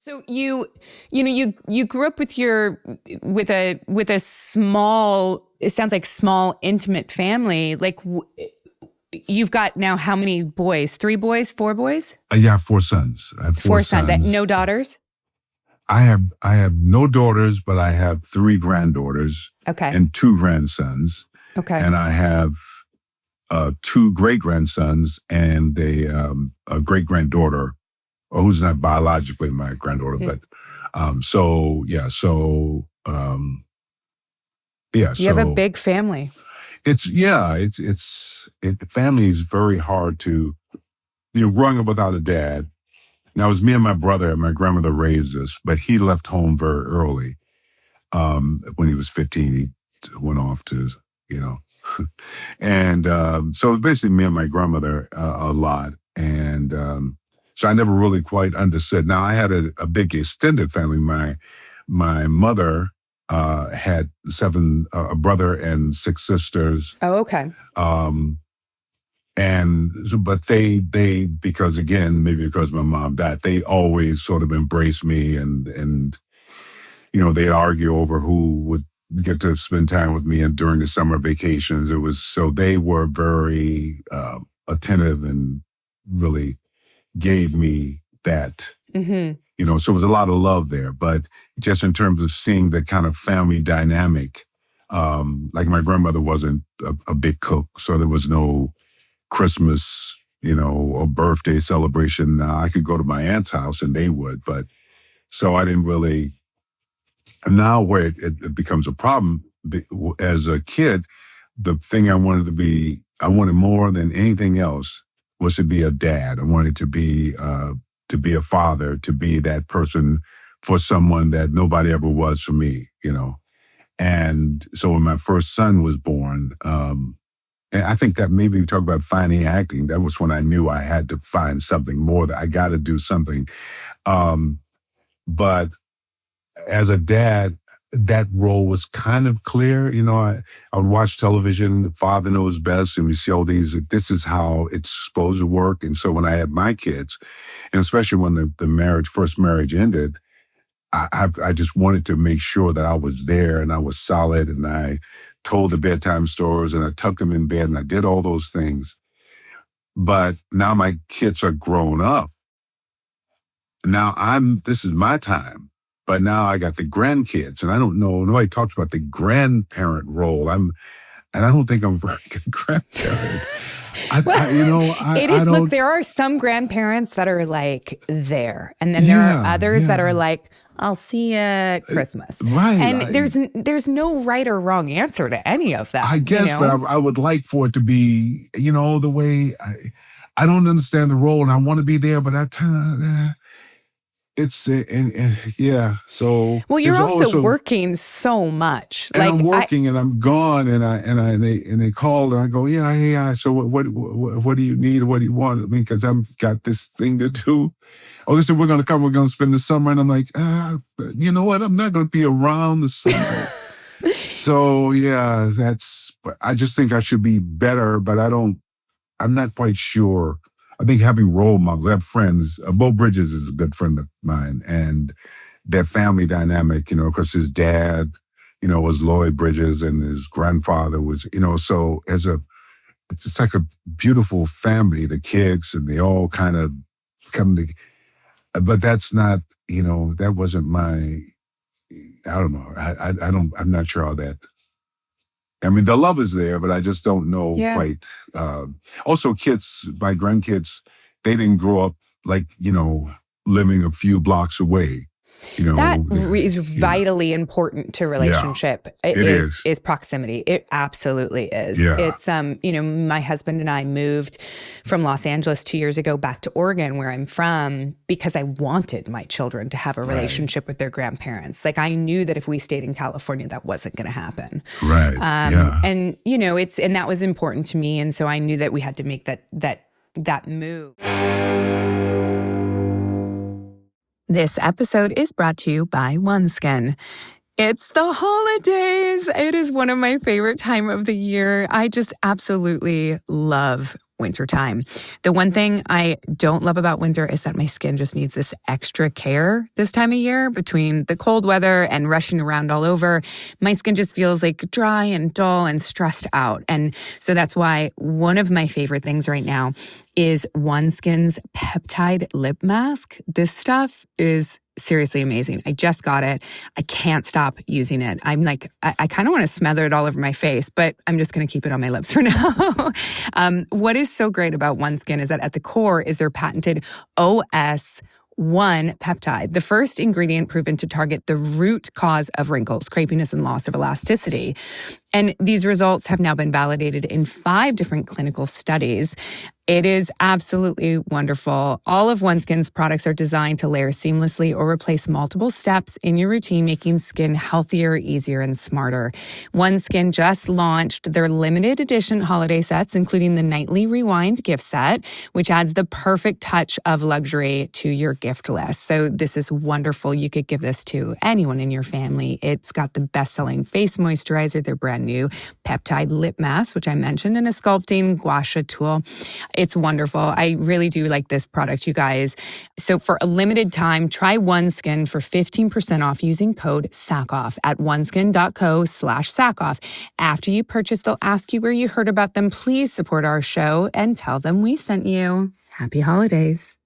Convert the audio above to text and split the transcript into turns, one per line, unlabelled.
So you grew up with a small, it sounds like small, intimate family. Like you've got now how many boys? 3 boys, 4 boys?
Yeah, I have 4 sons. I have 4
sons. No daughters?
I have no daughters, but I have 3 granddaughters.
Okay.
And 2 grandsons.
Okay.
And I have 2 great grandsons and a great granddaughter, who's not biologically my granddaughter, but
You have a big family.
Family is very hard to, growing up without a dad. Now it was me and my brother, and my grandmother raised us, but he left home very early. When he was 15, he went off to, and so it was basically me and my grandmother a lot. And so I never really quite understood. Now I had a big extended family. My mother had 7, a brother and 6 sisters.
Oh, okay.
But they because again, maybe because my mom died, they always sort of embraced me and they'd argue over who would get to spend time with me and during the summer vacations. So they were very attentive and really gave me that. Mm-hmm. So it was a lot of love there. But just in terms of seeing the kind of family dynamic, like my grandmother wasn't a big cook, so there was no Christmas, or birthday celebration. I could go to my aunt's house and they would, but so I didn't really. Now where it becomes a problem, as a kid, the thing I wanted more than anything else was to be a dad. I wanted to be a father, to be that person for someone that nobody ever was for me, And so when my first son was born, and I think that maybe we talk about finding acting, that was when I knew I had to find something more, that I got to do something. But as a dad, that role was kind of clear. I would watch television, The Father Knows Best, and we see all these, this is how it's supposed to work. And so when I had my kids, and especially when the first marriage ended, I just wanted to make sure that I was there and I was solid, and I told the bedtime stories and I tucked them in bed and I did all those things. But now my kids are grown up. Now this is my time. But now I got the grandkids, and I don't know, nobody talks about the grandparent role. And I don't think I'm a very good grandparent.
Look, there are some grandparents that are like there, and then there are others that are like, I'll see you at Christmas.
Right.
And there's no right or wrong answer to any of that.
I guess, but I would like for it to be, the way I don't understand the role, and I want to be there, but so.
Well, you're also working so much.
And I'm working, and I'm gone, and they call, and I go, yeah. So what do you need? What do you want? I mean, because I've got this thing to do. Oh, they said we're going to come. We're going to spend the summer, and I'm like, you know what? I'm not going to be around the summer. So but I just think I should be better, but I'm not quite sure. I think having role models, I have friends. Bo Bridges is a good friend of mine, and their family dynamic, because his dad, was Lloyd Bridges, and his grandfather was, so it's like a beautiful family, the kids, and they all kind of come to, but that's not, that wasn't my, I don't know. I'm not sure how that. I mean, the love is there, but I just don't know quite. Also, my grandkids, they didn't grow up like, living a few blocks away.
That is vitally important to relationship.
Yeah, it
is proximity. It absolutely is.
Yeah.
It's my husband and I moved from Los Angeles 2 years ago back to Oregon, where I'm from, because I wanted my children to have a relationship with their grandparents. Like, I knew that if we stayed in California, that wasn't going to happen.
Right.
And and that was important to me, and so I knew that we had to make that move. This episode is brought to you by OneSkin. It's the holidays. It is one of my favorite time of the year. I just absolutely love wintertime. The one thing I don't love about winter is that my skin just needs this extra care this time of year. Between the cold weather and rushing around all over, my skin just feels like dry and dull and stressed out. And so that's why one of my favorite things right now is OneSkin's peptide lip mask. This stuff is seriously amazing. I just got it. I can't stop using it. I'm like, I kind of want to smother it all over my face, but I'm just going to keep it on my lips for now. What is so great about OneSkin is that at the core is their patented OS1 peptide, the first ingredient proven to target the root cause of wrinkles, crepiness, and loss of elasticity. And these results have now been validated in 5 different clinical studies. It is absolutely wonderful. All of OneSkin's products are designed to layer seamlessly or replace multiple steps in your routine, making skin healthier, easier, and smarter. OneSkin just launched their limited edition holiday sets, including the Nightly Rewind gift set, which adds the perfect touch of luxury to your gift list. So this is wonderful. You could give this to anyone in your family. It's got the best-selling face moisturizer, their brand new peptide lip mask, which I mentioned, and a sculpting gua sha tool. It's wonderful. I really do like this product, you guys. So for a limited time, try OneSkin for 15% off using code Sackhoff at oneskin.co/Sackhoff. After you purchase, they'll ask you where you heard about them. Please support our show and tell them we sent you. Happy holidays.